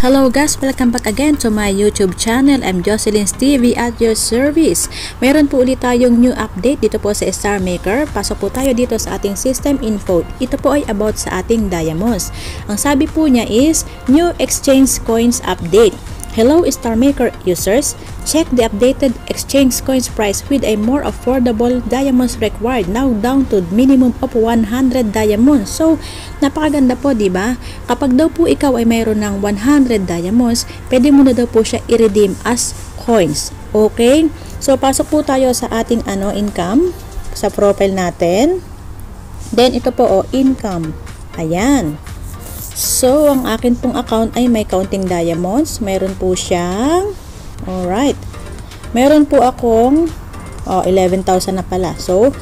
Hello guys, welcome back again to my YouTube channel. I'm Jocelyn's TV at your service. Meron po ulit tayong new update dito po sa Star Maker. Pasok po tayo dito sa ating system info. Ito po ay about sa ating diamonds. Ang sabi po niya is new exchange coins update. Hello Star Maker users, check the updated exchange coins price with a more affordable diamonds required now down to minimum of 100 diamonds. So, napakaganda po, di ba? Kapag daw po ikaw ay mayroon ng 100 diamonds, pwede mo na daw po siya i-redeem as coins. Okay? So, pasok po tayo sa ating income sa profile natin. Then, ito po income. Ayan. So, ang akin pong account ay may counting diamonds. Mayroon po siyang, alright. Meron po akong, 11,000 na pala. So,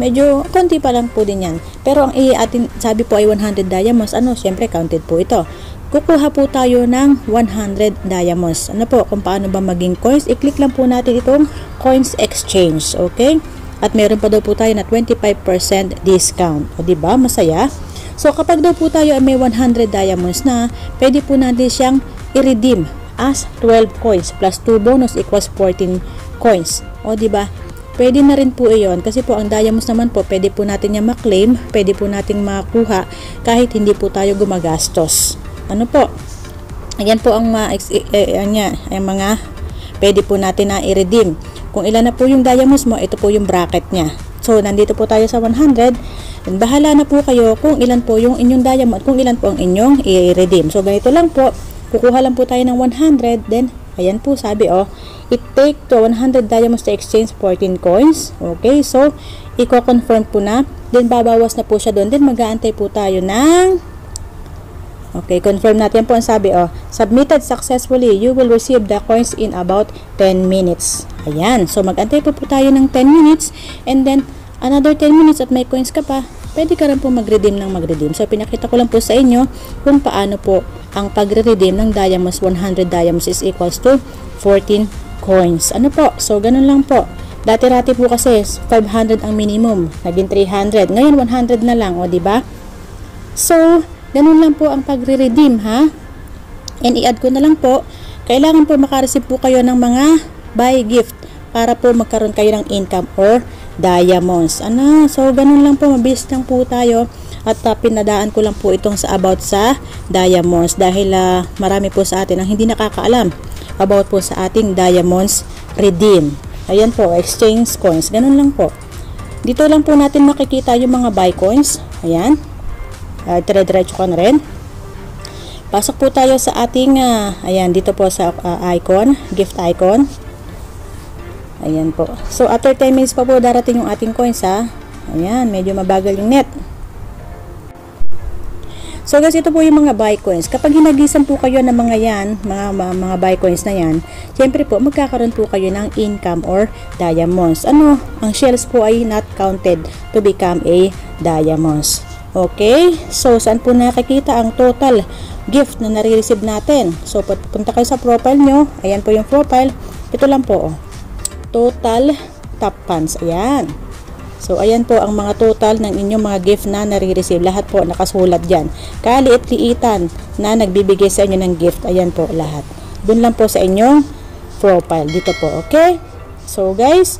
medyo konti pa lang po din yan. Pero ang atin, sabi po ay 100 diamonds. Siyempre, counted po ito. Kukuha po tayo ng 100 diamonds. Kung paano ba maging coins? I-click lang po natin itong coins exchange. Okay? At meron pa daw po tayo na 25% discount. O, diba? Masaya. So, kapag daw po tayo ay may 100 diamonds na, pwede po natin siyang i-redeem as 12 coins plus 2 bonus equals 14 coins. O, diba? Pwede na rin po iyon kasi po ang diamonds naman po, pwede po natin yung ma-claim, pwede po natin makuha kahit hindi po tayo gumagastos. Ayan po ang mga pwede po natin na i-redeem. Kung ilan na po yung diamonds mo, ito po yung bracket niya. So, nandito po tayo sa 100. And bahala na po kayo kung ilan po yung inyong diamond, kung ilan po ang inyong i-redeem. So, ganito lang po. Kukuha lang po tayo ng 100. Then, ayan po sabi, it take to 100 diamonds to exchange 14 coins. Okay, so, i-confirm po na. Then, babawas na po siya doon. Then, mag-aantay po tayo ng okay, confirm natin po ang sabi, submitted successfully. You will receive the coins in about 10 minutes. Ayan. So, mag-antay po tayo ng 10 minutes. And then, another 10 minutes at may coins ka pa, pwede ka rin po mag-redeem ng mag-redeem. So, pinakita ko lang po sa inyo kung paano po ang pag-redeem ng diamonds. 100 diamonds is equals to 14 coins. So, ganun lang po. Dati-rati po kasi 500 ang minimum. Naging 300. Ngayon, 100 na lang. O, diba? So, ganun lang po ang pag-redeem, ha? And i-add ko na lang po, kailangan po makareceive po kayo ng mga buy gift para po magkaroon kayo ng income or diamonds. So, ganun lang po, mabilis lang po tayo at pinadaan ko lang po itong sa about sa diamonds dahil marami po sa atin ang hindi nakakaalam about po sa ating diamonds redeem. Ayan po, exchange coins. Ganun lang po. Dito lang po natin makikita yung mga buy coins. Ayan. Dire-diretso ko na rin. Pasok po tayo sa ating ayan, dito po sa icon, gift icon. Ayan po. So, after 10 minutes pa po darating yung ating coins, ha. Ayan, medyo mabagal yung net. So, guys, ito po yung mga buy coins. Kapag hinagisan po kayo ng mga yan, mga buy coins na yan, syempre po, magkakaroon po kayo ng income or diamonds. Ang shells po ay not counted to become a diamonds. Okay? So, saan po nakikita ang total gift na nare-receive natin? So, punta kayo sa profile nyo. Ayan po yung profile. Ito lang po, total top funds. Ayan. So, ayan po ang mga total ng inyong mga gift na nare-receive. Lahat po nakasulat dyan. Kaliit-liitan na nagbibigay sa inyo ng gift. Ayan po lahat. Doon lang po sa inyong profile. Dito po. Okay? So, guys,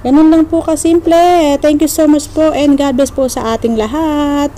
ganun lang po kasimple. Thank you so much po and God bless po sa ating lahat.